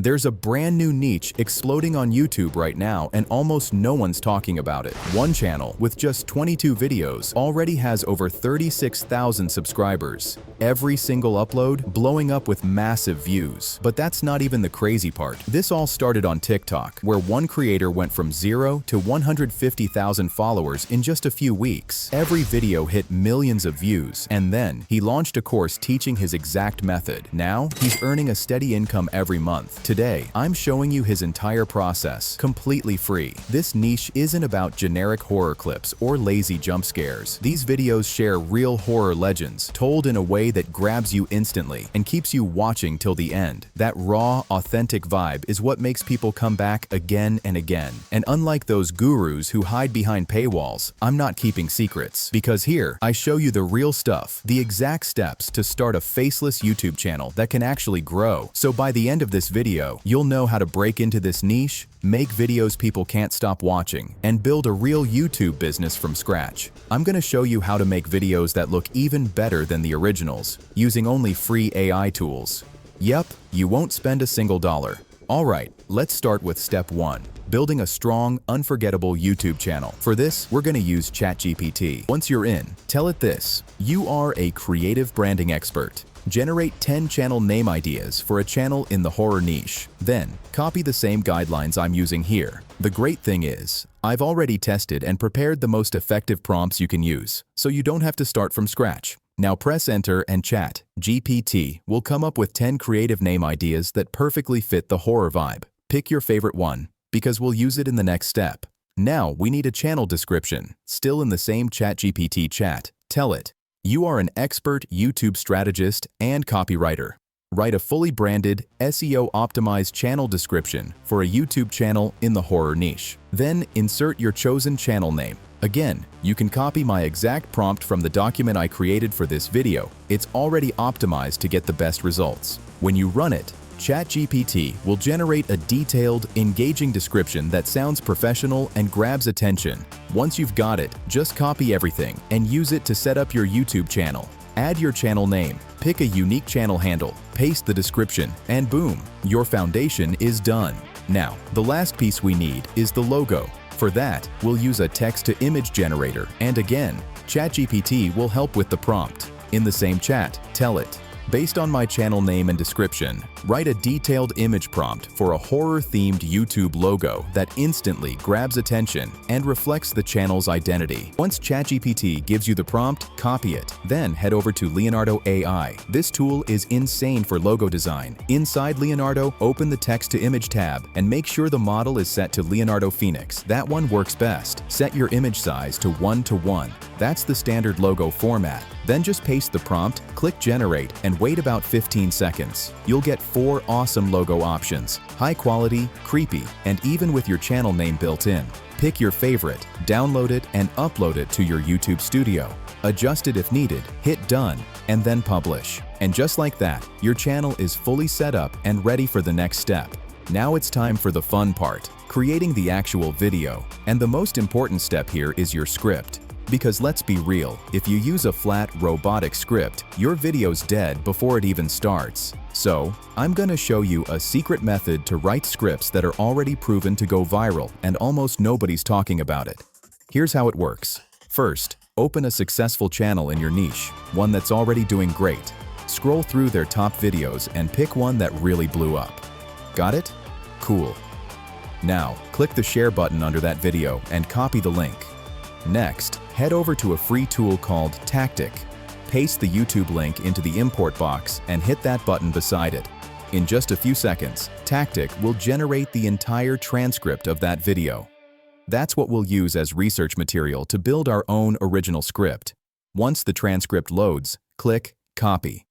There's a brand new niche exploding on YouTube right now and almost no one's talking about it. One channel with just 22 videos already has over 36,000 subscribers. Every single upload blowing up with massive views. But that's not even the crazy part. This all started on TikTok, where one creator went from 0 to 150,000 followers in just a few weeks. Every video hit millions of views, and then he launched a course teaching his exact method. Now, he's earning a steady income every month. Today, I'm showing you his entire process, completely free. This niche isn't about generic horror clips or lazy jump scares. These videos share real horror legends, told in a way that grabs you instantly and keeps you watching till the end. That raw, authentic vibe is what makes people come back again and again. And unlike those gurus who hide behind paywalls, I'm not keeping secrets. Because here, I show you the real stuff, the exact steps to start a faceless YouTube channel that can actually grow. So by the end of this video, you'll know how to break into this niche, make videos people can't stop watching, and build a real YouTube business from scratch. I'm going to show you how to make videos that look even better than the originals, using only free AI tools. Yep, you won't spend a single dollar. Alright, let's start with step 1. Building a strong, unforgettable YouTube channel. For this, we're going to use ChatGPT. Once you're in, tell it this: you are a creative branding expert. Generate 10 channel name ideas for a channel in the horror niche. Then, copy the same guidelines I'm using here. The great thing is, I've already tested and prepared the most effective prompts you can use, so you don't have to start from scratch. Now press enter and ChatGPT will come up with 10 creative name ideas that perfectly fit the horror vibe. Pick your favorite one, because we'll use it in the next step. Now we need a channel description. Still in the same ChatGPT chat, tell it: you are an expert YouTube strategist and copywriter. Write a fully branded, SEO-optimized channel description for a YouTube channel in the horror niche. Then insert your chosen channel name. Again, you can copy my exact prompt from the document I created for this video. It's already optimized to get the best results. When you run it, ChatGPT will generate a detailed, engaging description that sounds professional and grabs attention. Once you've got it, just copy everything and use it to set up your YouTube channel. Add your channel name, pick a unique channel handle, paste the description, and boom, your foundation is done. Now, the last piece we need is the logo. For that, we'll use a text-to-image generator, and again, ChatGPT will help with the prompt. In the same chat, tell it: based on my channel name and description, write a detailed image prompt for a horror-themed YouTube logo that instantly grabs attention and reflects the channel's identity. Once ChatGPT gives you the prompt, copy it. Then head over to Leonardo AI. This tool is insane for logo design. Inside Leonardo, open the text-to-image tab and make sure the model is set to Leonardo Phoenix. That one works best. Set your image size to 1:1. That's the standard logo format. Then just paste the prompt, click generate, and wait about 15 seconds. You'll get 4 awesome logo options: high quality, creepy, and even with your channel name built in. Pick your favorite, download it, and upload it to your YouTube studio. Adjust it if needed, hit done, and then publish. And just like that, your channel is fully set up and ready for the next step. Now it's time for the fun part: creating the actual video. And the most important step here is your script. Because let's be real, if you use a flat, robotic script, your video's dead before it even starts. So, I'm gonna show you a secret method to write scripts that are already proven to go viral and almost nobody's talking about it. Here's how it works. First, open a successful channel in your niche, one that's already doing great. Scroll through their top videos and pick one that really blew up. Got it? Cool. Now, click the share button under that video and copy the link. Next, head over to a free tool called Tactic. Paste the YouTube link into the import box and hit that button beside it. In just a few seconds, Tactic will generate the entire transcript of that video. That's what we'll use as research material to build our own original script. Once the transcript loads, click Copy.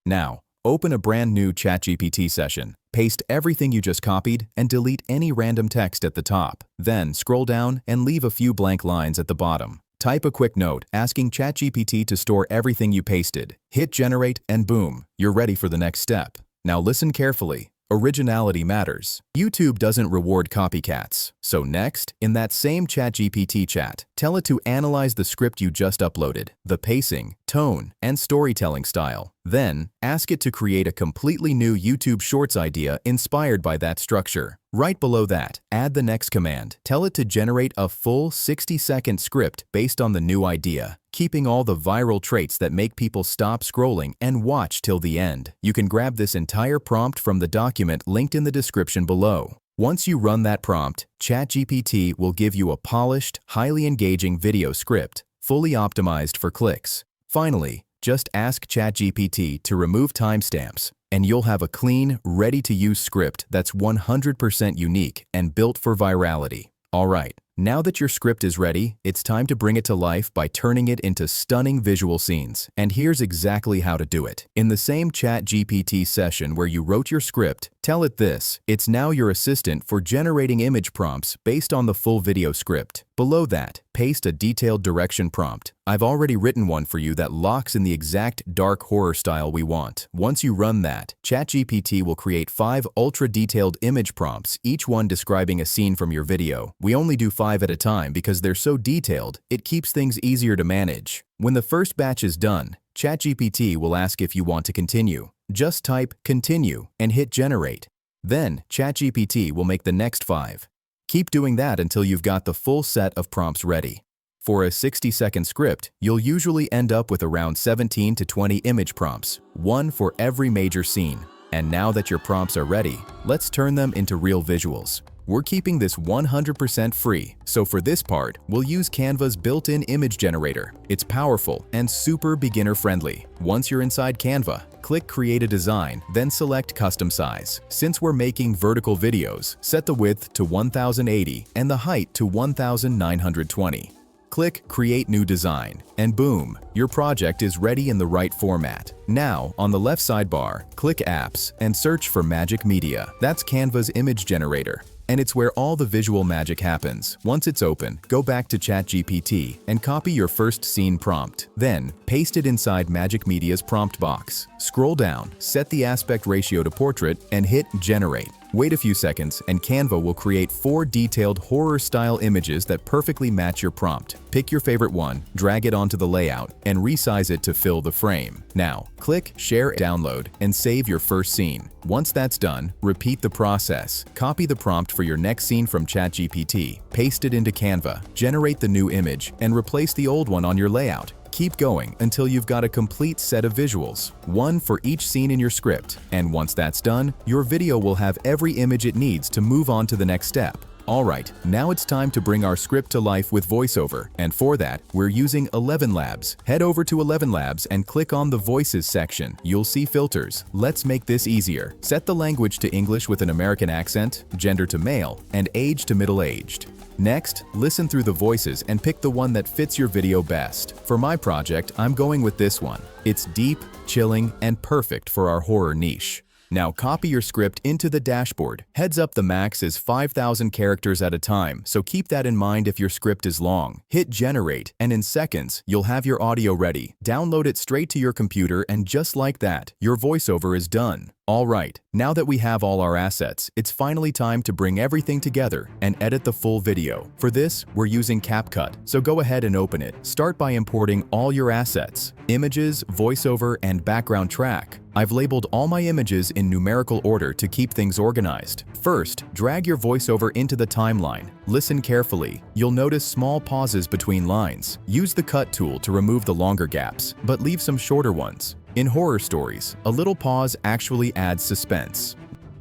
Now, open a brand new ChatGPT session. Paste everything you just copied and delete any random text at the top. Then scroll down and leave a few blank lines at the bottom. Type a quick note asking ChatGPT to store everything you pasted. Hit generate and boom, you're ready for the next step. Now listen carefully. Originality matters. YouTube doesn't reward copycats. So next, in that same ChatGPT chat, tell it to analyze the script you just uploaded, the pacing, tone, and storytelling style. Then, ask it to create a completely new YouTube Shorts idea inspired by that structure. Right below that, add the next command. Tell it to generate a full 60-second script based on the new idea, keeping all the viral traits that make people stop scrolling and watch till the end. You can grab this entire prompt from the document linked in the description below. Once you run that prompt, ChatGPT will give you a polished, highly engaging video script, fully optimized for clicks. Finally, just ask ChatGPT to remove timestamps, and you'll have a clean, ready-to-use script that's 100% unique and built for virality. All right, now that your script is ready, it's time to bring it to life by turning it into stunning visual scenes. And here's exactly how to do it. In the same ChatGPT session where you wrote your script, tell it this. It's now your assistant for generating image prompts based on the full video script. Below that, paste a detailed direction prompt. I've already written one for you that locks in the exact dark horror style we want. Once you run that, ChatGPT will create 5 ultra-detailed image prompts, each one describing a scene from your video. We only do 5 at a time because they're so detailed, it keeps things easier to manage. When the first batch is done, ChatGPT will ask if you want to continue. Just type "continue" and hit generate. Then, ChatGPT will make the next 5. Keep doing that until you've got the full set of prompts ready. For a 60-second script, you'll usually end up with around 17 to 20 image prompts, one for every major scene. And now that your prompts are ready, let's turn them into real visuals. We're keeping this 100% free, so for this part, we'll use Canva's built-in image generator. It's powerful and super beginner-friendly. Once you're inside Canva, click Create a Design, then select Custom Size. Since we're making vertical videos, set the width to 1080 and the height to 1920. Click Create New Design, and boom, your project is ready in the right format. Now, on the left sidebar, click Apps and search for Magic Media. That's Canva's image generator, and it's where all the visual magic happens. Once it's open, go back to ChatGPT and copy your first scene prompt. Then, paste it inside Magic Media's prompt box. Scroll down, set the aspect ratio to portrait, and hit Generate. Wait a few seconds, and Canva will create 4 detailed horror-style images that perfectly match your prompt. Pick your favorite one, drag it onto the layout, and resize it to fill the frame. Now, click Share Download and save your first scene. Once that's done, repeat the process. Copy the prompt for your next scene from ChatGPT, paste it into Canva, generate the new image, and replace the old one on your layout. Keep going until you've got a complete set of visuals, one for each scene in your script. And once that's done, your video will have every image it needs to move on to the next step. Alright, now it's time to bring our script to life with VoiceOver, and for that, we're using Elevenlabs. Head over to Elevenlabs and click on the Voices section. You'll see filters. Let's make this easier. Set the language to English with an American accent, gender to male, and age to middle-aged. Next, listen through the voices and pick the one that fits your video best. For my project, I'm going with this one. It's deep, chilling, and perfect for our horror niche. Now copy your script into the dashboard. Heads up, the max is 5,000 characters at a time, so keep that in mind if your script is long. Hit generate, and in seconds, you'll have your audio ready. Download it straight to your computer, and just like that, your voiceover is done. Alright, now that we have all our assets, it's finally time to bring everything together and edit the full video. For this, we're using CapCut, so go ahead and open it. Start by importing all your assets: images, voiceover, and background track. I've labeled all my images in numerical order to keep things organized. First, drag your voiceover into the timeline. Listen carefully. You'll notice small pauses between lines. Use the cut tool to remove the longer gaps, but leave some shorter ones. In horror stories, a little pause actually adds suspense.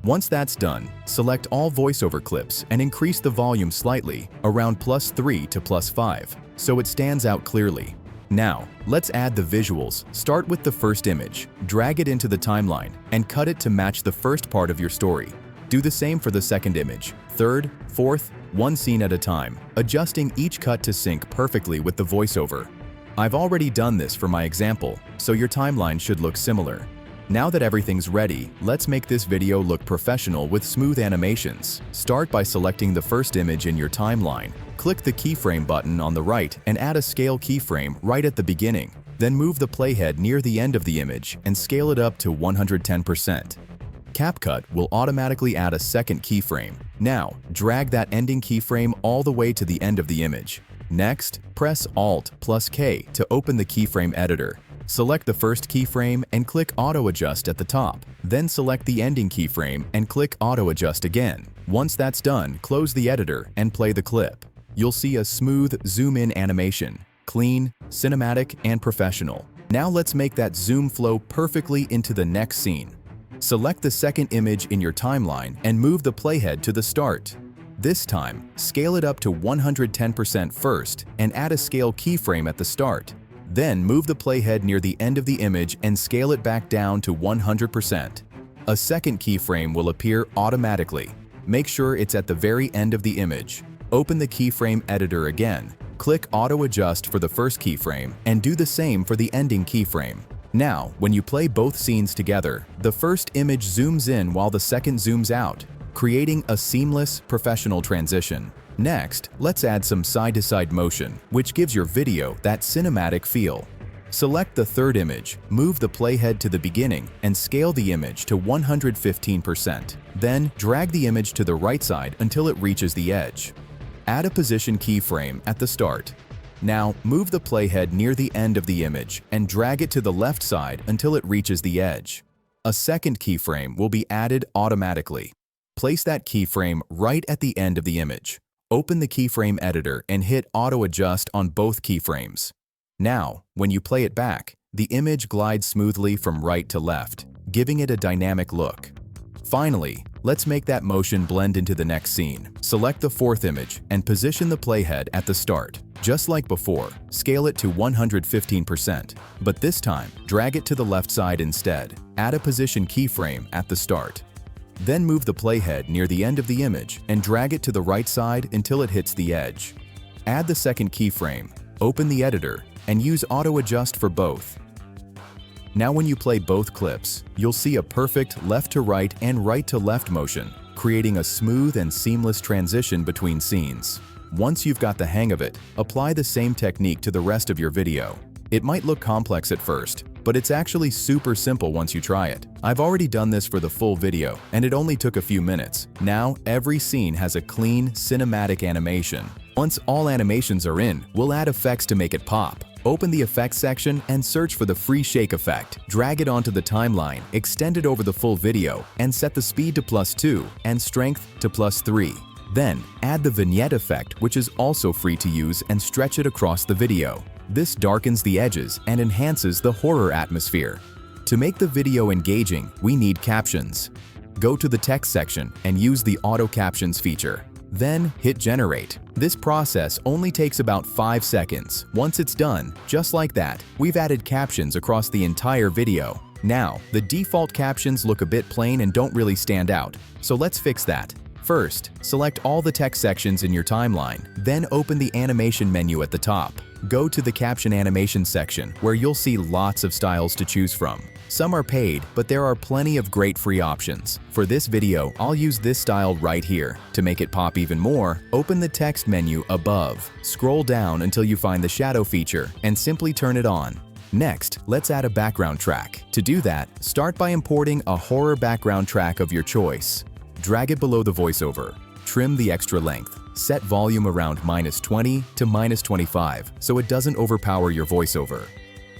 Once that's done, select all voiceover clips and increase the volume slightly, around +3 to +5, so it stands out clearly. Now, let's add the visuals. Start with the first image, drag it into the timeline, and cut it to match the first part of your story. Do the same for the second image, third, fourth, one scene at a time, adjusting each cut to sync perfectly with the voiceover. I've already done this for my example, so your timeline should look similar. Now that everything's ready, let's make this video look professional with smooth animations. Start by selecting the first image in your timeline. Click the keyframe button on the right and add a scale keyframe right at the beginning. Then move the playhead near the end of the image and scale it up to 110%. CapCut will automatically add a second keyframe. Now, drag that ending keyframe all the way to the end of the image. Next, press Alt+K to open the keyframe editor. Select the first keyframe and click Auto Adjust at the top. Then select the ending keyframe and click Auto Adjust again. Once that's done, close the editor and play the clip. You'll see a smooth zoom-in animation, clean, cinematic, and professional. Now let's make that zoom flow perfectly into the next scene. Select the second image in your timeline and move the playhead to the start. This time, scale it up to 110% first and add a scale keyframe at the start. Then move the playhead near the end of the image and scale it back down to 100%. A second keyframe will appear automatically. Make sure it's at the very end of the image. Open the keyframe editor again. Click Auto Adjust for the first keyframe and do the same for the ending keyframe. Now, when you play both scenes together, the first image zooms in while the second zooms out, creating a seamless, professional transition. Next, let's add some side-to-side motion, which gives your video that cinematic feel. Select the third image, move the playhead to the beginning, and scale the image to 115%. Then, drag the image to the right side until it reaches the edge. Add a position keyframe at the start. Now, move the playhead near the end of the image and drag it to the left side until it reaches the edge. A second keyframe will be added automatically. Place that keyframe right at the end of the image. Open the keyframe editor and hit Auto Adjust on both keyframes. Now, when you play it back, the image glides smoothly from right to left, giving it a dynamic look. Finally, let's make that motion blend into the next scene. Select the fourth image and position the playhead at the start. Just like before, scale it to 115%, but this time, drag it to the left side instead. Add a position keyframe at the start. Then move the playhead near the end of the image and drag it to the right side until it hits the edge. Add the second keyframe, open the editor, and use Auto Adjust for both. Now when you play both clips, you'll see a perfect left to right and right to left motion, creating a smooth and seamless transition between scenes. Once you've got the hang of it, apply the same technique to the rest of your video. It might look complex at first, but it's actually super simple once you try it. I've already done this for the full video, and it only took a few minutes. Now, every scene has a clean, cinematic animation. Once all animations are in, we'll add effects to make it pop. Open the effects section and search for the free shake effect. Drag it onto the timeline, extend it over the full video, and set the speed to +2 and strength to +3. Then, add the vignette effect, which is also free to use, and stretch it across the video. This darkens the edges and enhances the horror atmosphere. To make the video engaging, we need captions. Go to the text section and use the auto captions feature. Then hit generate. This process only takes about 5 seconds. Once it's done, just like that, we've added captions across the entire video. Now, the default captions look a bit plain and don't really stand out, so let's fix that. First, select all the text sections in your timeline, then open the animation menu at the top. Go to the caption animation section, where you'll see lots of styles to choose from. Some are paid, but there are plenty of great free options. For this video, I'll use this style right here. To make it pop even more, open the text menu above. Scroll down until you find the shadow feature and simply turn it on. Next, let's add a background track. To do that, start by importing a horror background track of your choice. Drag it below the voiceover. Trim the extra length. Set volume around -20 to -25 so it doesn't overpower your voiceover.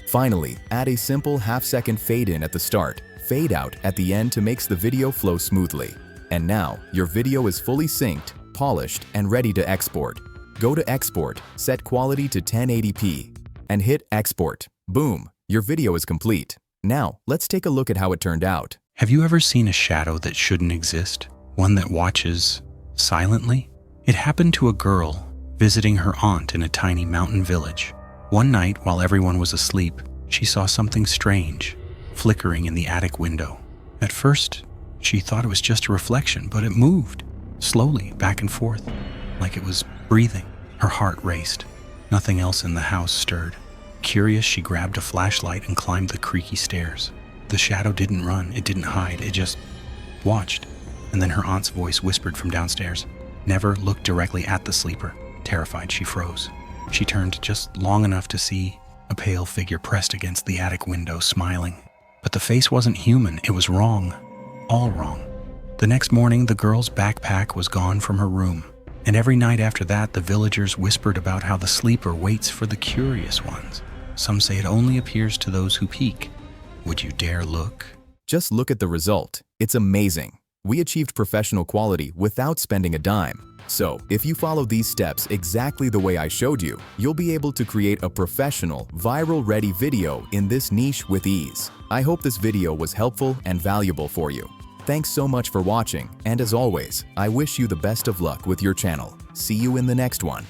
Finally, add a simple half-second fade-in at the start, fade-out at the end to make the video flow smoothly. And now, your video is fully synced, polished, and ready to export. Go to Export, set quality to 1080p, and hit Export. Boom! Your video is complete. Now, let's take a look at how it turned out. Have you ever seen a shadow that shouldn't exist? One that watches silently? It happened to a girl visiting her aunt in a tiny mountain village. One night, while everyone was asleep, she saw something strange flickering in the attic window. At first, she thought it was just a reflection, but it moved slowly back and forth, like it was breathing. Her heart raced. Nothing else in the house stirred. Curious, she grabbed a flashlight and climbed the creaky stairs. The shadow didn't run, it didn't hide, it just watched. And then her aunt's voice whispered from downstairs, "Never look directly at the sleeper." Terrified, she froze. She turned just long enough to see a pale figure pressed against the attic window, smiling. But the face wasn't human, it was wrong. All wrong. The next morning, the girl's backpack was gone from her room, and every night after that, the villagers whispered about how the sleeper waits for the curious ones. Some say it only appears to those who peek. Would you dare look? Just look at the result. It's amazing. We achieved professional quality without spending a dime. So, if you follow these steps exactly the way I showed you, you'll be able to create a professional, viral-ready video in this niche with ease. I hope this video was helpful and valuable for you. Thanks so much for watching, and as always, I wish you the best of luck with your channel. See you in the next one.